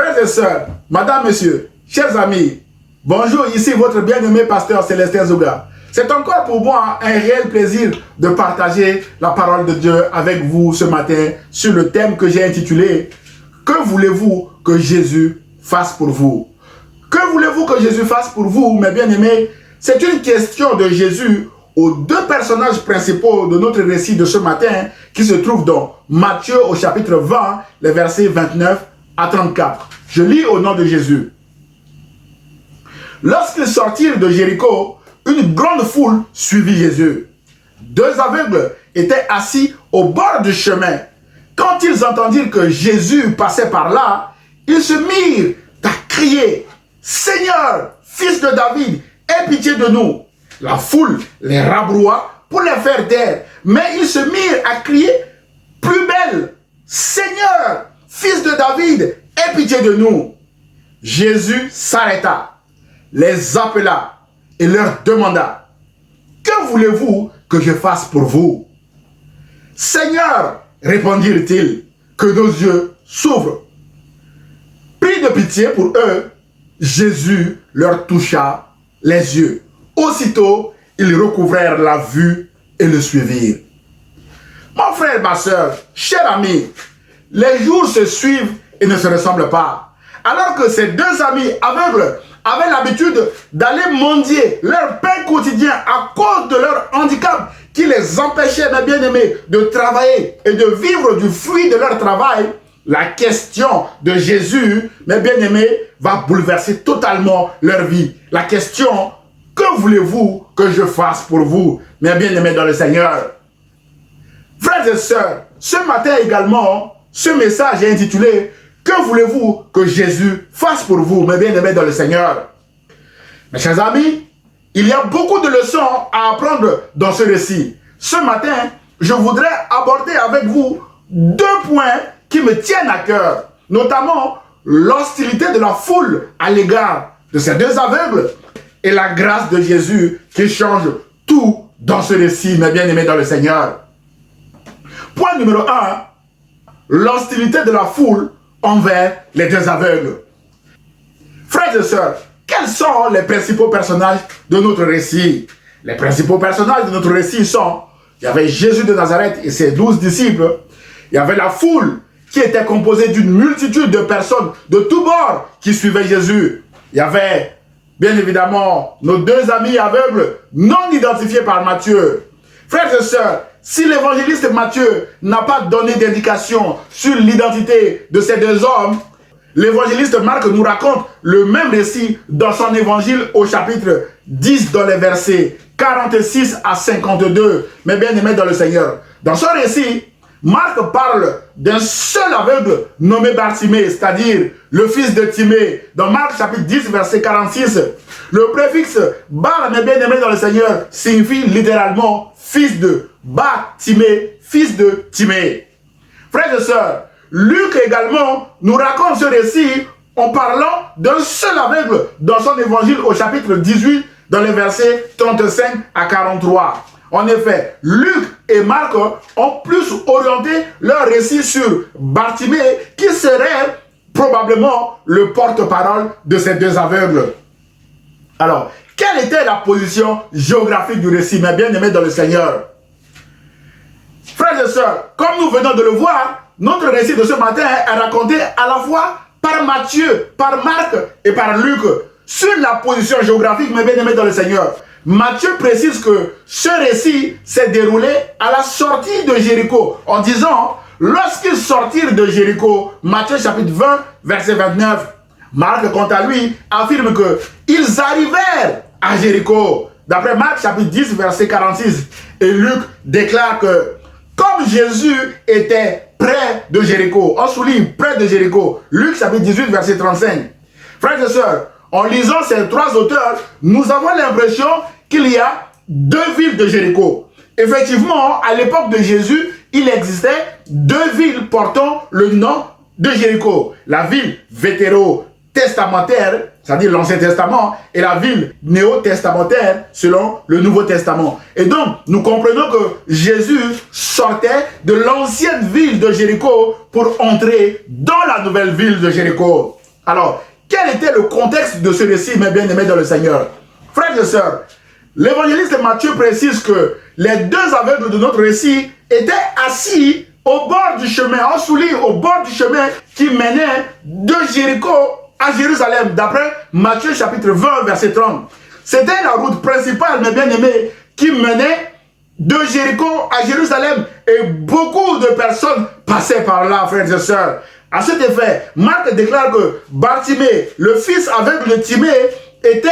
Frères et sœurs, madame, monsieur, chers amis, bonjour, ici votre bien-aimé pasteur Célestin Zouga. C'est encore pour moi un réel plaisir de partager la parole de Dieu avec vous ce matin sur le thème que j'ai intitulé « Que voulez-vous que Jésus fasse pour vous ?» Que voulez-vous que Jésus fasse pour vous, mes bien-aimés? C'est une question de Jésus aux deux personnages principaux de notre récit de ce matin qui se trouvent dans Matthieu au chapitre 20, les versets 29 à 34. Je lis au nom de Jésus. Lorsqu'ils sortirent de Jéricho, une grande foule suivit Jésus. Deux aveugles étaient assis au bord du chemin. Quand ils entendirent que Jésus passait par là, ils se mirent à crier « Seigneur, fils de David, aie pitié de nous !» La foule les rabroua pour les faire taire, mais ils se mirent à crier plus belle « Seigneur, fils de David, aie pitié de nous !» Jésus s'arrêta, les appela et leur demanda « Que voulez-vous que je fasse pour vous ?» « Seigneur, répondirent-ils, que nos yeux s'ouvrent. » Pris de pitié pour eux, Jésus leur toucha les yeux. Aussitôt, ils recouvrèrent la vue et le suivirent. Mon frère, ma soeur, cher ami, les jours se suivent et ne se ressemblent pas. Alors que ces deux amis aveugles avaient l'habitude d'aller mendier leur pain quotidien à cause de leur handicap qui les empêchait, mes bien-aimés, de travailler et de vivre du fruit de leur travail, la question de Jésus, mes bien-aimés, va bouleverser totalement leur vie. La question, que voulez-vous que je fasse pour vous, mes bien-aimés dans le Seigneur? Frères et sœurs, ce matin également, ce message est intitulé « Que voulez-vous que Jésus fasse pour vous, mes bien-aimés dans le Seigneur ?» Mes chers amis, il y a beaucoup de leçons à apprendre dans ce récit. Ce matin, je voudrais aborder avec vous deux points qui me tiennent à cœur, notamment l'hostilité de la foule à l'égard de ces deux aveugles et la grâce de Jésus qui change tout dans ce récit, mes bien-aimés dans le Seigneur. Point numéro 1, l'hostilité de la foule envers les deux aveugles. Frères et sœurs, quels sont les principaux personnages de notre récit? Les principaux personnages de notre récit sont, il y avait Jésus de Nazareth et ses 12 disciples, il y avait la foule qui était composée d'une multitude de personnes de tous bords qui suivaient Jésus. Il y avait, bien évidemment, nos deux amis aveugles non identifiés par Matthieu. Frères et sœurs, si l'évangéliste Matthieu n'a pas donné d'indication sur l'identité de ces deux hommes, l'évangéliste Marc nous raconte le même récit dans son évangile au chapitre 10 dans les versets 46 à 52. Mes bien-aimés dans le Seigneur. Dans son récit, Marc parle d'un seul aveugle nommé Bartimée, c'est-à-dire le fils de Timée. Dans Marc chapitre 10 verset 46, le préfixe Bar, mes bien-aimés dans le Seigneur, signifie littéralement fils de Bartimée, fils de Timée. Frères et sœurs, Luc également nous raconte ce récit en parlant d'un seul aveugle dans son évangile au chapitre 18 dans les versets 35 à 43. En effet, Luc et Marc ont plus orienté leur récit sur Bartimée qui serait probablement le porte-parole de ces deux aveugles. Alors, quelle était la position géographique du récit, mes bien-aimés dans le Seigneur? Frères et sœurs, comme nous venons de le voir, notre récit de ce matin est raconté à la fois par Matthieu, par Marc et par Luc sur la position géographique, mes bien-aimés dans le Seigneur. Matthieu précise que ce récit s'est déroulé à la sortie de Jéricho en disant « Lorsqu'ils sortirent de Jéricho », Matthieu chapitre 20, verset 29. Marc, quant à lui, affirme qu'ils arrivèrent à Jéricho, d'après Marc chapitre 10, verset 46. Et Luc déclare que comme Jésus était près de Jéricho, on souligne près de Jéricho, Luc chapitre 18, verset 35. Frères et sœurs, en lisant ces trois auteurs, nous avons l'impression qu'il y a deux villes de Jéricho. Effectivement, à l'époque de Jésus, il existait deux villes portant le nom de Jéricho. La ville vétéro-testamentaire, c'est-à-dire l'Ancien Testament, et la ville néo-testamentaire selon le Nouveau Testament. Et donc, nous comprenons que Jésus sortait de l'ancienne ville de Jéricho pour entrer dans la nouvelle ville de Jéricho. Alors, quel était le contexte de ce récit, mes bien-aimés dans le Seigneur? Frères et sœurs, l'évangéliste Matthieu précise que les deux aveugles de notre récit étaient assis au bord du chemin, ensoulés au bord du chemin qui menait de Jéricho à Jérusalem, d'après Matthieu chapitre 20, verset 30. C'était la route principale, mes bien-aimés, qui menait de Jéricho à Jérusalem, et beaucoup de personnes passaient par là, frères et sœurs. À cet effet, Marc déclare que Bartimée, le fils aveugle de Timée, était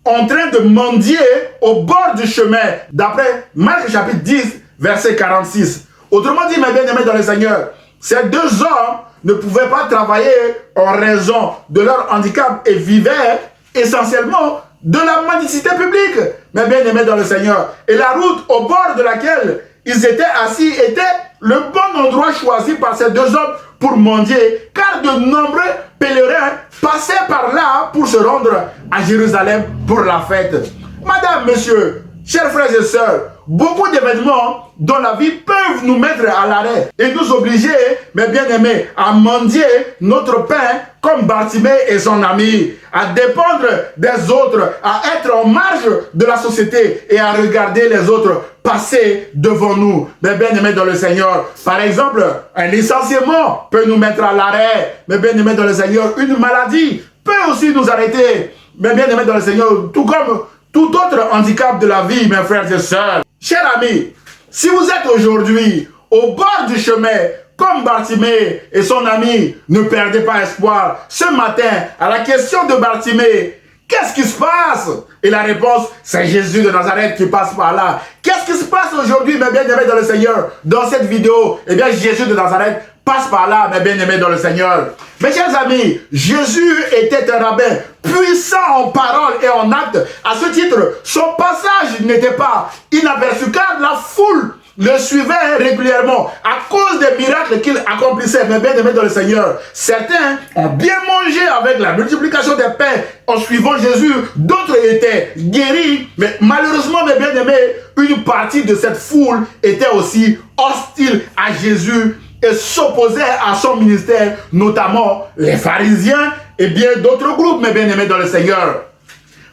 en train de mendier au bord du chemin, d'après Marc chapitre 10, verset 46. Autrement dit, mes bien-aimés dans le Seigneur, ces deux hommes ne pouvaient pas travailler en raison de leur handicap et vivaient essentiellement de la mendicité publique, mes bien-aimés dans le Seigneur. Et la route au bord de laquelle ils étaient assis était le bon endroit choisi par ces deux hommes pour mendier, car de nombreux pèlerins passaient par là pour se rendre à Jérusalem pour la fête. Madame, monsieur, chers frères et sœurs, beaucoup d'événements dans la vie peuvent nous mettre à l'arrêt et nous obliger, mes bien-aimés, à mendier notre pain comme Bartimée et son ami, à dépendre des autres, à être en marge de la société et à regarder les autres passer devant nous, mes bien-aimés dans le Seigneur. Par exemple, un licenciement peut nous mettre à l'arrêt, mes bien-aimés dans le Seigneur. Une maladie peut aussi nous arrêter, mes bien-aimés dans le Seigneur, tout comme tout autre handicap de la vie, mes frères et sœurs. Chers amis, si vous êtes aujourd'hui au bord du chemin, comme Bartimée et son ami, ne perdez pas espoir. Ce matin, à la question de Bartimée, qu'est-ce qui se passe? Et la réponse, c'est Jésus de Nazareth qui passe par là. Qu'est-ce qui se passe aujourd'hui, mes bien-aimés dans le Seigneur? Dans cette vidéo, eh bien, Jésus de Nazareth passe par là, mes bien-aimés dans le Seigneur. Mes chers amis, Jésus était un rabbin puissant en parole et en acte. À ce titre, son passage n'était pas inaperçu car la foule le suivait régulièrement à cause des miracles qu'il accomplissait, mes bien-aimés dans le Seigneur. Certains ont bien mangé avec la multiplication des pains en suivant Jésus. D'autres étaient guéris. Mais malheureusement, mes bien-aimés, une partie de cette foule était aussi hostile à Jésus et s'opposait à son ministère, notamment les pharisiens et bien d'autres groupes, mes bien-aimés dans le Seigneur.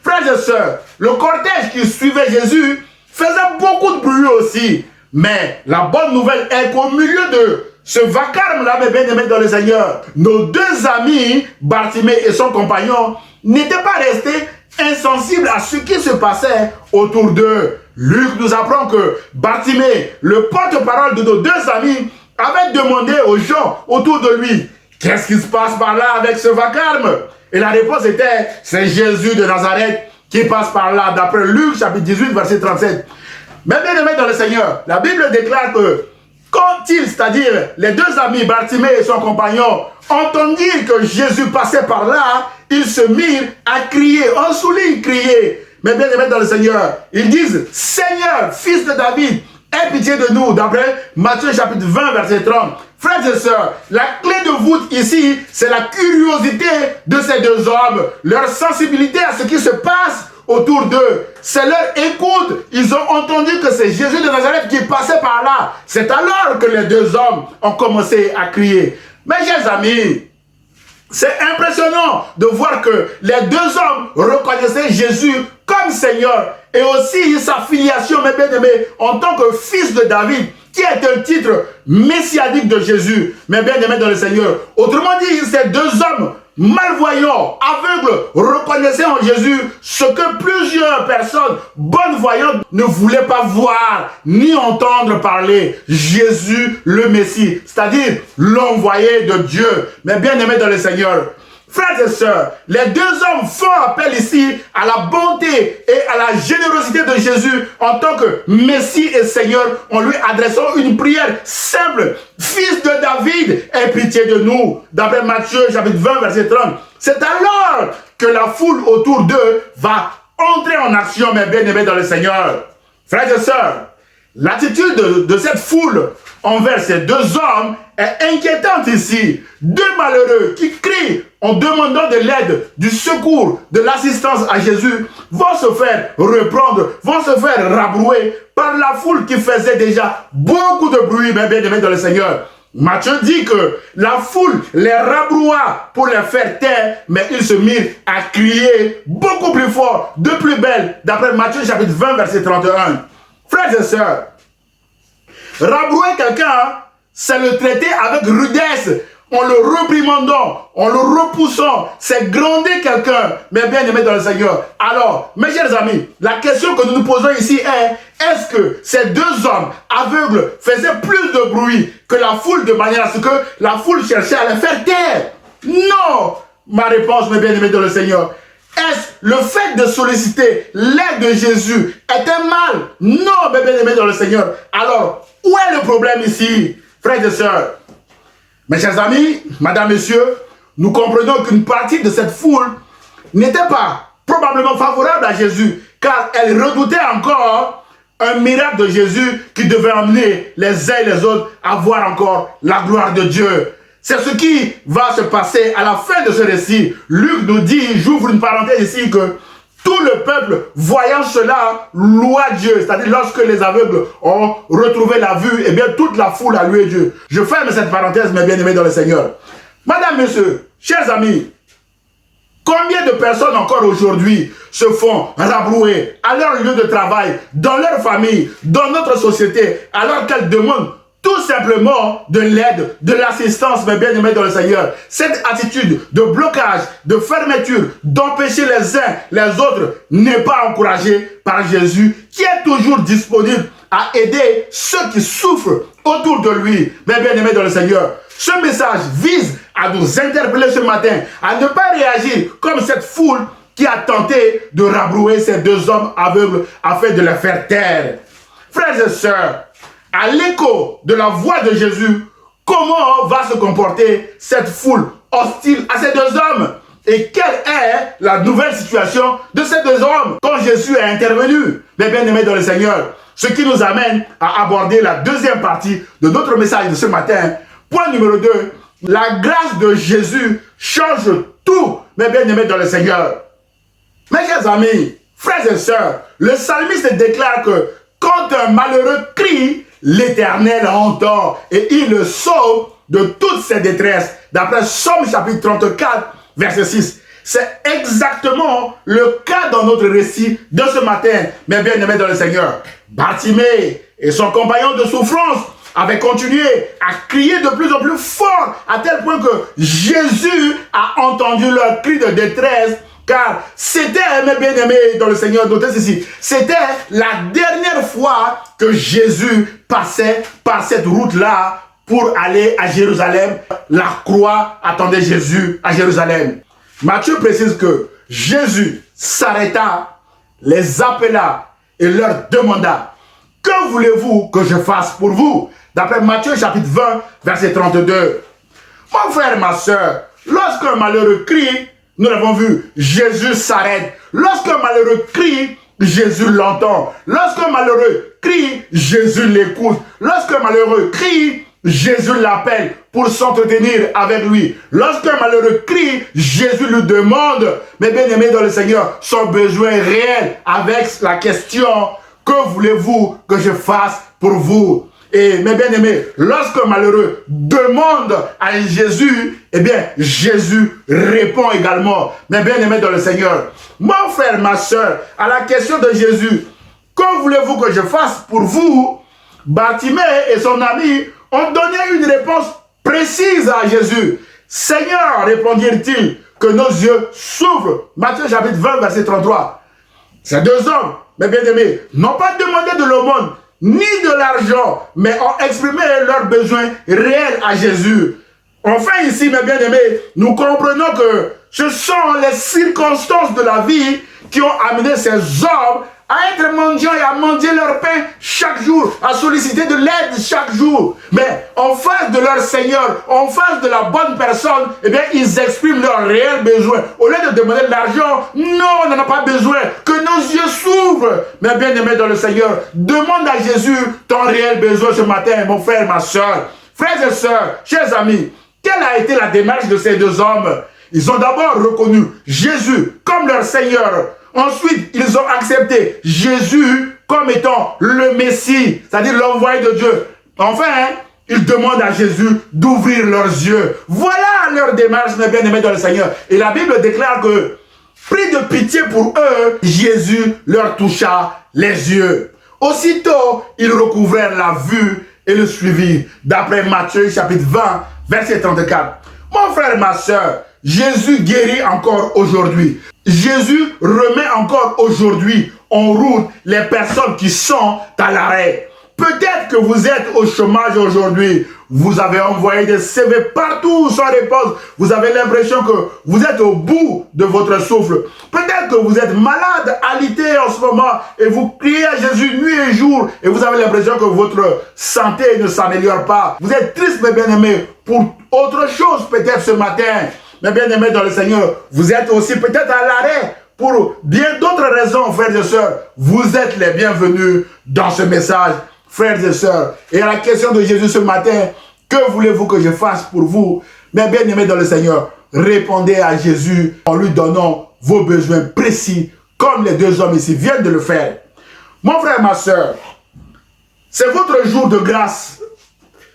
Frères et sœurs, le cortège qui suivait Jésus faisait beaucoup de bruit aussi. Mais la bonne nouvelle est qu'au milieu de ce vacarme-là, mes bien-aimés dans le Seigneur, nos deux amis, Bartimée et son compagnon, n'étaient pas restés insensibles à ce qui se passait autour d'eux. Luc nous apprend que Bartimée, le porte-parole de nos deux amis, avait demandé aux gens autour de lui, qu'est-ce qui se passe par là avec ce vacarme? Et la réponse était, c'est Jésus de Nazareth qui passe par là, d'après Luc chapitre 18, verset 37. Mais bien aimés dans le Seigneur, la Bible déclare que quand ils, c'est-à-dire les deux amis, Bartimée et son compagnon, entendirent que Jésus passait par là, ils se mirent à crier, en souligne crier. Mais bien aimés dans le Seigneur, ils disent, Seigneur, fils de David, aie pitié de nous, d'après Matthieu chapitre 20, verset 30. Frères et sœurs, la clé de voûte ici, c'est la curiosité de ces deux hommes, leur sensibilité à ce qui se passe autour d'eux. C'est leur écoute. Ils ont entendu que c'est Jésus de Nazareth qui passait par là. C'est alors que les deux hommes ont commencé à crier. Mes chers amis, c'est impressionnant de voir que les deux hommes reconnaissaient Jésus comme Seigneur et aussi sa filiation, mes bien-aimés, en tant que fils de David, qui est un titre messianique de Jésus, mes bien-aimés dans le Seigneur. Autrement dit, ces deux hommes malvoyants, aveugles, reconnaissaient en Jésus ce que plusieurs personnes bonnes voyantes ne voulaient pas voir ni entendre parler. Jésus le Messie, c'est-à-dire l'envoyé de Dieu. Mais bien aimés dans le Seigneur, frères et sœurs, les deux hommes font appel ici à la bonté et à la générosité de Jésus en tant que Messie et Seigneur en lui adressant une prière simple. Fils de David, aie pitié de nous. D'après Matthieu chapitre 20, verset 30. C'est alors que la foule autour d'eux va entrer en action, mes bien-aimés dans le Seigneur. Frères et sœurs, l'attitude de cette foule envers ces deux hommes est inquiétante ici. Deux malheureux qui crient en demandant de l'aide, du secours, de l'assistance à Jésus, vont se faire reprendre, vont se faire rabrouer par la foule qui faisait déjà beaucoup de bruit, mes bien-aimés dans le Seigneur. Matthieu dit que la foule les rabroua pour les faire taire, mais ils se mirent à crier beaucoup plus fort, de plus belle, d'après Matthieu chapitre 20, verset 31. Frères et sœurs, rabrouer quelqu'un, c'est le traiter avec rudesse, en le réprimandant, en le repoussant, c'est gronder quelqu'un, mais bien aimé dans le Seigneur. Alors, mes chers amis, la question que nous nous posons ici est-ce que ces deux hommes aveugles faisaient plus de bruit que la foule de manière à ce que la foule cherchait à les faire taire? Non! Ma réponse, mes bien-aimés dans le Seigneur, est-ce le fait de solliciter l'aide de Jésus était mal? Non, mes bien-aimés dans le Seigneur. Alors, où est le problème ici, frères et sœurs? Mes chers amis, madame, messieurs, nous comprenons qu'une partie de cette foule n'était pas probablement favorable à Jésus, car elle redoutait encore un miracle de Jésus qui devait emmener les uns et les autres à voir encore la gloire de Dieu. C'est ce qui va se passer à la fin de ce récit. Luc nous dit, j'ouvre une parenthèse ici, que tout le peuple, voyant cela, loua Dieu. C'est-à-dire, lorsque les aveugles ont retrouvé la vue, eh bien, toute la foule a loué Dieu. Je ferme cette parenthèse, mes bien-aimés dans le Seigneur. Madame, messieurs, chers amis, combien de personnes encore aujourd'hui se font rabrouer à leur lieu de travail, dans leur famille, dans notre société, alors qu'elles demandent tout simplement de l'aide, de l'assistance, mes bien-aimés dans le Seigneur. Cette attitude de blocage, de fermeture, d'empêcher les uns les autres n'est pas encouragée par Jésus, qui est toujours disponible à aider ceux qui souffrent autour de lui, mes bien-aimés dans le Seigneur. Ce message vise à nous interpeller ce matin, à ne pas réagir comme cette foule qui a tenté de rabrouer ces deux hommes aveugles afin de les faire taire. Frères et sœurs, à l'écho de la voix de Jésus, comment va se comporter cette foule hostile à ces deux hommes? Et quelle est la nouvelle situation de ces deux hommes quand Jésus est intervenu? Mes bien-aimés dans le Seigneur, ce qui nous amène à aborder la deuxième partie de notre message de ce matin. Point numéro 2, la grâce de Jésus change tout, mes bien-aimés dans le Seigneur. Mes chers amis, frères et sœurs, le psalmiste déclare que quand un malheureux crie, l'Éternel entend et il le sauve de toutes ses détresses. D'après Somme chapitre 34, verset 6. C'est exactement le cas dans notre récit de ce matin, mes bien-aimés dans le Seigneur. Bartimée et son compagnon de souffrance avaient continué à crier de plus en plus fort, à tel point que Jésus a entendu leur cri de détresse. Car c'était, mes bien-aimés dans le Seigneur, notez ceci, c'était la dernière fois que Jésus passait par cette route-là pour aller à Jérusalem. La croix attendait Jésus à Jérusalem. Matthieu précise que Jésus s'arrêta, les appela et leur demanda, « Que voulez-vous que je fasse pour vous ?» D'après Matthieu chapitre 20, verset 32. Mon frère, ma soeur, lorsqu'un malheureux crie, nous l'avons vu, Jésus s'arrête. Lorsqu'un malheureux crie, Jésus l'entend. Lorsqu'un malheureux crie, Jésus l'écoute. Lorsqu'un malheureux crie, Jésus l'appelle pour s'entretenir avec lui. Lorsqu'un malheureux crie, Jésus lui demande, mes bien-aimés dans le Seigneur, son besoin réel avec la question, que voulez-vous que je fasse pour vous? Et mes bien-aimés, lorsqu'un malheureux demande à Jésus, eh bien, Jésus répond également. Mes bien-aimés dans le Seigneur, mon frère, ma soeur, à la question de Jésus, que voulez-vous que je fasse pour vous? Bartimée et son ami ont donné une réponse précise à Jésus. Seigneur, répondirent-ils, que nos yeux s'ouvrent. Matthieu chapitre 20, verset 33. Ces deux hommes, mes bien-aimés, n'ont pas demandé de l'aumône, ni de l'argent, mais ont exprimé leurs besoins réels à Jésus. Enfin ici, mes bien-aimés, nous comprenons que ce sont les circonstances de la vie qui ont amené ces hommes à être mendiants et à mendier leur pain chaque jour, à solliciter de l'aide chaque jour. Mais en face de leur Seigneur, en face de la bonne personne, eh bien, ils expriment leurs réels besoins. Au lieu de demander de l'argent, non, on n'en a pas besoin. Que nos yeux s'ouvrent. Mais bien aimé dans le Seigneur, demande à Jésus ton réel besoin ce matin, mon frère, ma soeur. Frères et sœurs, chers amis, quelle a été la démarche de ces deux hommes? Ils ont d'abord reconnu Jésus comme leur Seigneur. Ensuite, ils ont accepté Jésus comme étant le Messie, c'est-à-dire l'envoyé de Dieu. Enfin, ils demandent à Jésus d'ouvrir leurs yeux. Voilà leur démarche, mes bien-aimés dans le Seigneur. Et la Bible déclare que, pris de pitié pour eux, Jésus leur toucha les yeux. Aussitôt, ils recouvrèrent la vue et le suivirent. D'après Matthieu chapitre 20, verset 34. Mon frère et ma soeur, Jésus guérit encore aujourd'hui. Jésus remet encore aujourd'hui en route les personnes qui sont à l'arrêt. Peut-être que vous êtes au chômage aujourd'hui. Vous avez envoyé des CV partout sans réponse. Vous avez l'impression que vous êtes au bout de votre souffle. Peut-être que vous êtes malade, alité en ce moment, et vous criez à Jésus nuit et jour, et vous avez l'impression que votre santé ne s'améliore pas. Vous êtes triste, mes bien-aimés, pour autre chose peut-être ce matin. Mes bien-aimés dans le Seigneur, vous êtes aussi peut-être à l'arrêt pour bien d'autres raisons, frères et sœurs. Vous êtes les bienvenus dans ce message, frères et sœurs. Et à la question de Jésus ce matin, que voulez-vous que je fasse pour vous? Mes bien-aimés dans le Seigneur, répondez à Jésus en lui donnant vos besoins précis, comme les deux hommes ici viennent de le faire. Mon frère, ma sœur, c'est votre jour de grâce,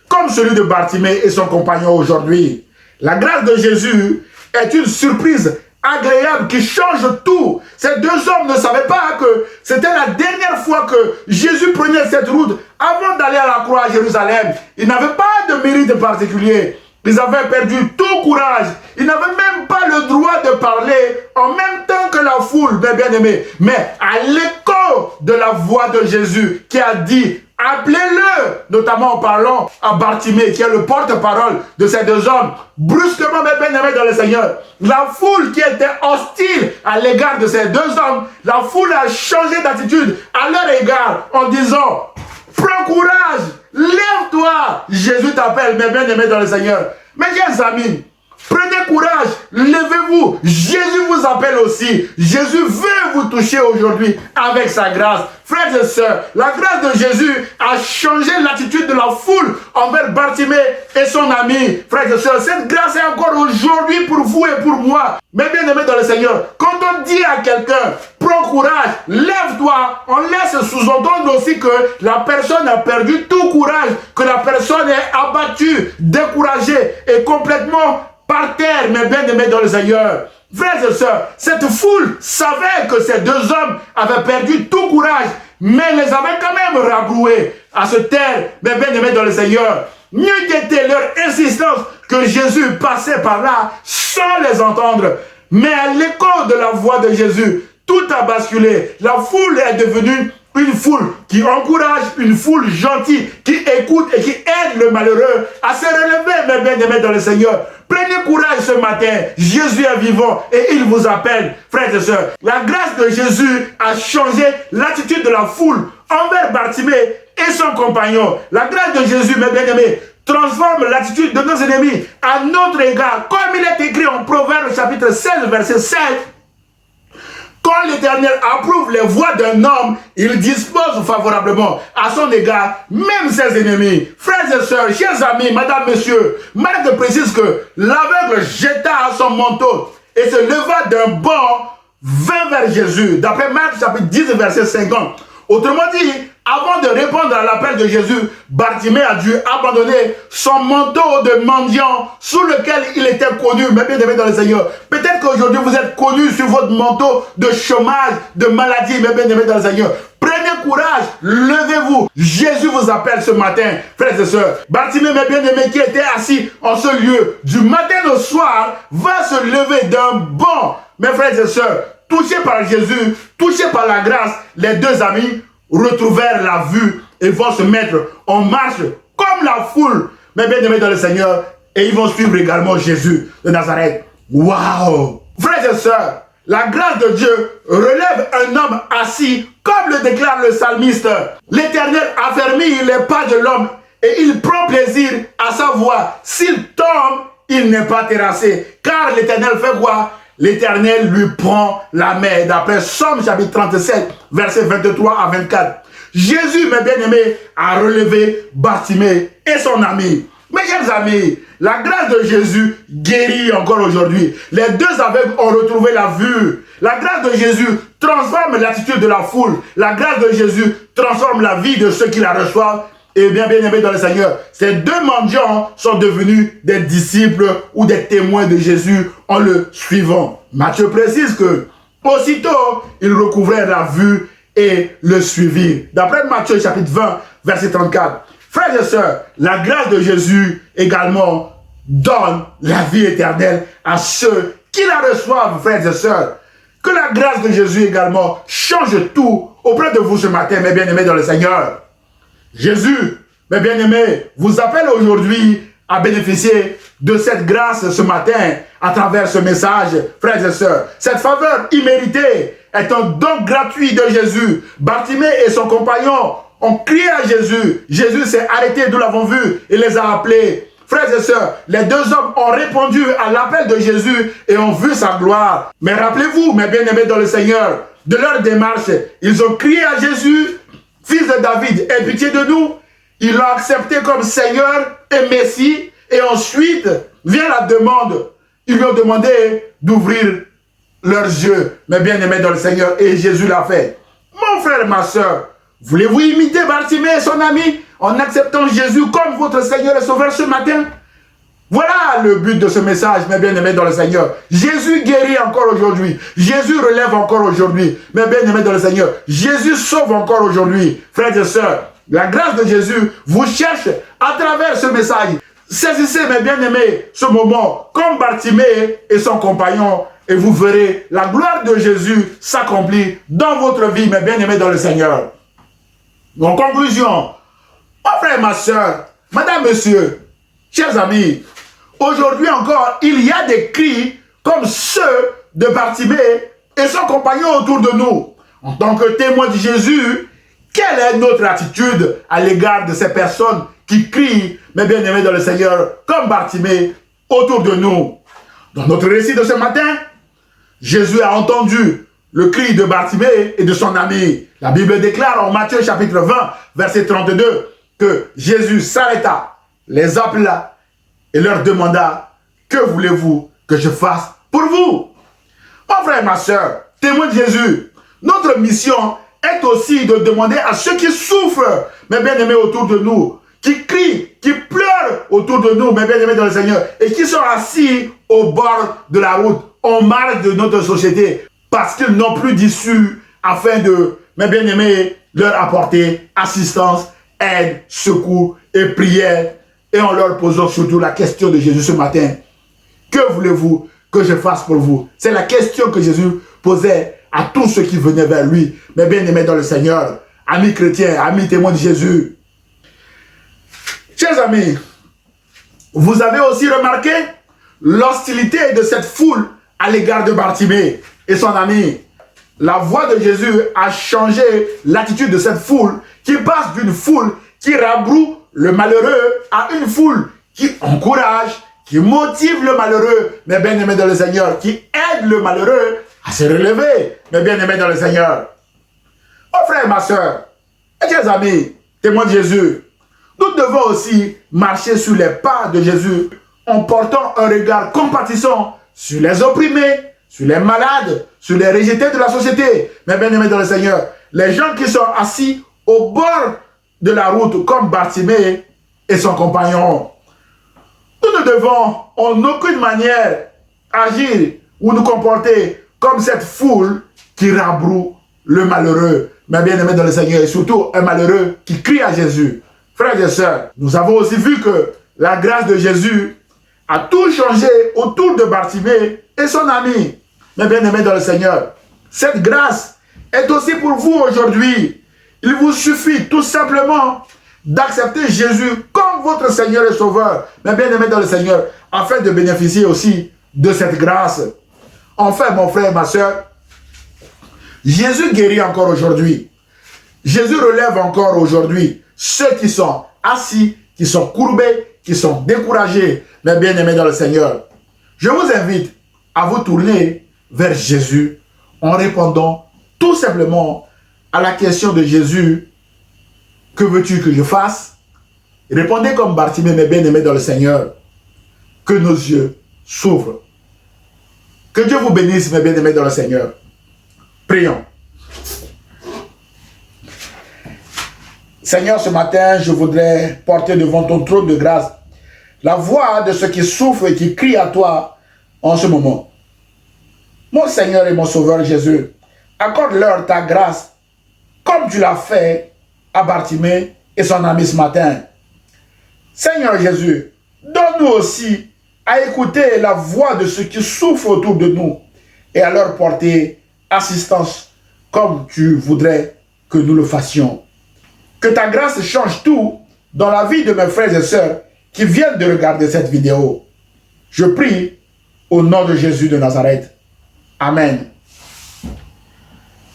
comme celui de Bartimée et son compagnon aujourd'hui. La grâce de Jésus est une surprise agréable qui change tout. Ces deux hommes ne savaient pas que c'était la dernière fois que Jésus prenait cette route avant d'aller à la croix à Jérusalem. Ils n'avaient pas de mérite particulier. Ils avaient perdu tout courage. Ils n'avaient même pas le droit de parler en même temps que la foule, mes bien-aimés. Mais à l'écho de la voix de Jésus qui a dit « Appelez-le », notamment en parlant à Bartimée, qui est le porte-parole de ces deux hommes. Brusquement, mes bien-aimés dans le Seigneur, la foule qui était hostile à l'égard de ces deux hommes, la foule a changé d'attitude à leur égard en disant « Prends courage, lève-toi, Jésus t'appelle, mes bien-aimés dans le Seigneur. » Mes chers amis, prenez courage, levez-vous. Jésus vous appelle aussi. Jésus veut vous toucher aujourd'hui avec sa grâce. Frères et sœurs, la grâce de Jésus a changé l'attitude de la foule envers Bartimée et son ami. Frères et sœurs, cette grâce est encore aujourd'hui pour vous et pour moi. Mais bien aimés dans le Seigneur, quand on dit à quelqu'un, prends courage, lève-toi, on laisse sous-entendre aussi que la personne a perdu tout courage, que la personne est abattue, découragée et complètement par terre, mes bien-aimés dans le Seigneur. Frères et sœurs, cette foule savait que ces deux hommes avaient perdu tout courage, mais les avaient quand même rabroués à se taire, mes bien-aimés dans le Seigneur. Mieux était leur insistance que Jésus passait par là sans les entendre. Mais à l'écho de la voix de Jésus, tout a basculé. La foule est devenue une foule qui encourage, une foule gentille, qui écoute et qui aide le malheureux à se relever, mes bien-aimés dans le Seigneur. Prenez courage ce matin, Jésus est vivant et il vous appelle, frères et sœurs. La grâce de Jésus a changé l'attitude de la foule envers Bartimée et son compagnon. La grâce de Jésus, mes bien-aimés, transforme l'attitude de nos ennemis à notre égard, comme il est écrit en Proverbes chapitre 16, verset 7. Quand l'Éternel approuve les voies d'un homme, il dispose favorablement à son égard, même ses ennemis. Frères et sœurs, chers amis, madame, monsieur, Marc précise que l'aveugle jeta son manteau et se leva d'un bond, vint vers Jésus. D'après Marc chapitre 10, verset 50. Autrement dit, avant de répondre à l'appel de Jésus, Bartimée a dû abandonner son manteau de mendiant sous lequel il était connu, mais bien aimé dans le Seigneur. Peut-être qu'aujourd'hui vous êtes connu sur votre manteau de chômage, de maladie, mais bien aimé dans le Seigneur. Prenez courage, levez-vous. Jésus vous appelle ce matin, frères et sœurs. Bartimée, mes bien-aimés, qui était assis en ce lieu, du matin au soir, va se lever d'un bond. Mes frères et sœurs, touchés par Jésus, touchés par la grâce, les deux amis retrouvèrent la vue et vont se mettre en marche comme la foule, mes bien-aimés dans le Seigneur, et ils vont suivre également Jésus de Nazareth. Waouh! Frères et sœurs, la grâce de Dieu relève un homme assis, comme le déclare le psalmiste. L'Éternel affermit les pas de l'homme et il prend plaisir à sa voix. S'il tombe, il n'est pas terrassé. Car l'Éternel fait quoi? L'Éternel lui prend la main. D'après Somme chapitre 37, versets 23 à 24. Jésus, mes bien-aimés, a relevé Bartimée et son ami. Mes chers amis, la grâce de Jésus guérit encore aujourd'hui. Les deux aveugles ont retrouvé la vue. La grâce de Jésus transforme l'attitude de la foule. La grâce de Jésus transforme la vie de ceux qui la reçoivent Eh bien, bien-aimés dans le Seigneur, ces deux mendiants sont devenus des disciples ou des témoins de Jésus en le suivant. Matthieu précise que aussitôt, ils recouvrèrent la vue et le suivirent. D'après Matthieu chapitre 20, verset 34. Frères et sœurs, la grâce de Jésus également donne la vie éternelle à ceux qui la reçoivent, frères et sœurs. Que la grâce de Jésus également change tout auprès de vous ce matin, mes bien-aimés dans le Seigneur. Jésus, mes bien-aimés, vous appelle aujourd'hui à bénéficier de cette grâce ce matin à travers ce message, frères et sœurs. Cette faveur imméritée est un don gratuit de Jésus. Bartimée et son compagnon ont crié à Jésus. Jésus s'est arrêté, nous l'avons vu, et les a appelés. Frères et sœurs, les deux hommes ont répondu à l'appel de Jésus et ont vu sa gloire. Mais rappelez-vous, mes bien-aimés dans le Seigneur, de leur démarche, ils ont crié à Jésus, fils de David, aie pitié de nous. Ils l'ont accepté comme Seigneur et Messie. Et ensuite, vient la demande. Ils lui ont demandé d'ouvrir leurs yeux, mes bien-aimés dans le Seigneur. Et Jésus l'a fait. Mon frère, ma soeur, voulez-vous imiter Bartimée et son ami en acceptant Jésus comme votre Seigneur et Sauveur ce matin? Voilà le but de ce message, mes bien-aimés dans le Seigneur. Jésus guérit encore aujourd'hui. Jésus relève encore aujourd'hui, mes bien-aimés dans le Seigneur. Jésus sauve encore aujourd'hui. Frères et sœurs, la grâce de Jésus vous cherche à travers ce message. Saisissez, mes bien-aimés, ce moment comme Bartimée et son compagnon et vous verrez la gloire de Jésus s'accomplir dans votre vie, mes bien-aimés dans le Seigneur. En conclusion, mon frère, ma soeur, madame, monsieur, chers amis, aujourd'hui encore, il y a des cris comme ceux de Bartimée et son compagnon autour de nous. En tant que témoin de Jésus, quelle est notre attitude à l'égard de ces personnes qui crient, mes bien-aimés dans le Seigneur, comme Bartimée, autour de nous? Dans notre récit de ce matin, Jésus a entendu le cri de Bartimée et de son ami. La Bible déclare en Matthieu chapitre 20, verset 32, que Jésus s'arrêta, les appela et leur demanda, que voulez-vous que je fasse pour vous? Mon frère, ma soeur, témoin de Jésus, notre mission est aussi de demander à ceux qui souffrent, mes bien-aimés autour de nous, qui crient, qui pleurent autour de nous, mes bien-aimés dans le Seigneur, et qui sont assis au bord de la route, en marge de notre société, parce qu'ils n'ont plus d'issue, afin de, mes bien-aimés, leur apporter assistance, aide, secours et prière, et en leur posant surtout la question de Jésus ce matin. Que voulez-vous que je fasse pour vous? C'est la question que Jésus posait à tous ceux qui venaient vers lui, mes bien-aimés dans le Seigneur, amis chrétiens, amis témoins de Jésus. Chers amis, vous avez aussi remarqué l'hostilité de cette foule à l'égard de Bartimée et son ami. La voix de Jésus a changé l'attitude de cette foule qui passe d'une foule qui rabroue le malheureux à une foule qui encourage, qui motive le malheureux, mes bien-aimés dans le Seigneur, qui aide le malheureux à se relever, mes bien-aimés dans le Seigneur. Mon frère, ma soeur, et chers amis, témoins de Jésus, nous devons aussi marcher sur les pas de Jésus en portant un regard compatissant sur les opprimés, sur les malades, sur les rejetés de la société. Mes bien-aimés dans le Seigneur, les gens qui sont assis au bord de la route comme Bartimée et son compagnon. Nous ne devons en aucune manière agir ou nous comporter comme cette foule qui rabroue le malheureux. Mes bien-aimés dans le Seigneur, et surtout un malheureux qui crie à Jésus. Frères et sœurs, nous avons aussi vu que la grâce de Jésus a tout changé autour de Bartimée et son ami. Mes bien-aimés dans le Seigneur, cette grâce est aussi pour vous aujourd'hui. Il vous suffit tout simplement d'accepter Jésus comme votre Seigneur et Sauveur, mes bien-aimés dans le Seigneur, afin de bénéficier aussi de cette grâce. Enfin, mon frère, ma soeur, Jésus guérit encore aujourd'hui. Jésus relève encore aujourd'hui ceux qui sont assis, qui sont courbés, qui sont découragés, mes bien-aimés dans le Seigneur. Je vous invite à vous tourner vers Jésus en répondant tout simplement à la question de Jésus, que veux-tu que je fasse? Répondez comme Bartimée, mes bien-aimés dans le Seigneur, que nos yeux s'ouvrent. Que Dieu vous bénisse, mes bien-aimés dans le Seigneur. Prions. Seigneur, ce matin, je voudrais porter devant ton trône de grâce la voix de ceux qui souffrent et qui crient à toi en ce moment. Mon Seigneur et mon Sauveur Jésus, accorde-leur ta grâce comme tu l'as fait à Bartimée et son ami ce matin. Seigneur Jésus, donne-nous aussi à écouter la voix de ceux qui souffrent autour de nous et à leur porter assistance comme tu voudrais que nous le fassions. Que ta grâce change tout dans la vie de mes frères et sœurs qui viennent de regarder cette vidéo. Je prie au nom de Jésus de Nazareth. Amen.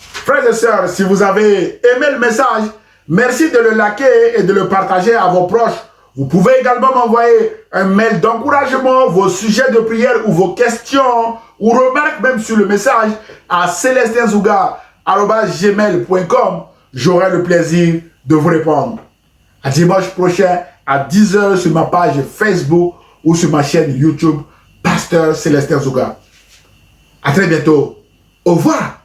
Frères et sœurs, si vous avez aimé le message, merci de le liker et de le partager à vos proches. Vous pouvez également m'envoyer un mail d'encouragement, vos sujets de prière ou vos questions ou remarques même sur le message à celestinzouga@gmail.com. J'aurai le plaisir de vous répondre. À dimanche prochain à 10 h sur ma page Facebook ou sur ma chaîne YouTube, Pasteur Célestin Zouga. À très bientôt. Au revoir.